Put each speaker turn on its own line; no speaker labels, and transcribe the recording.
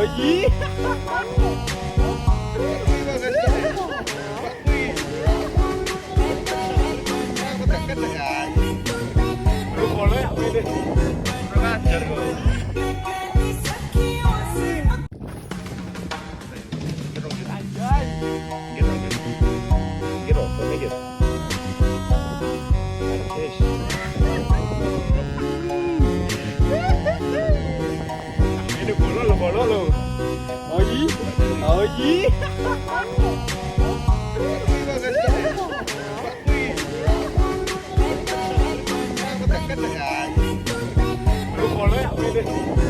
Oh iya. Lu boleh apa ini? Kurang ajar kok. Anjay. Gitu. Gitu, boleh gitu. Persis. Ini bolo lo. Oh iya. Oh iya. Lu boleh apa ini?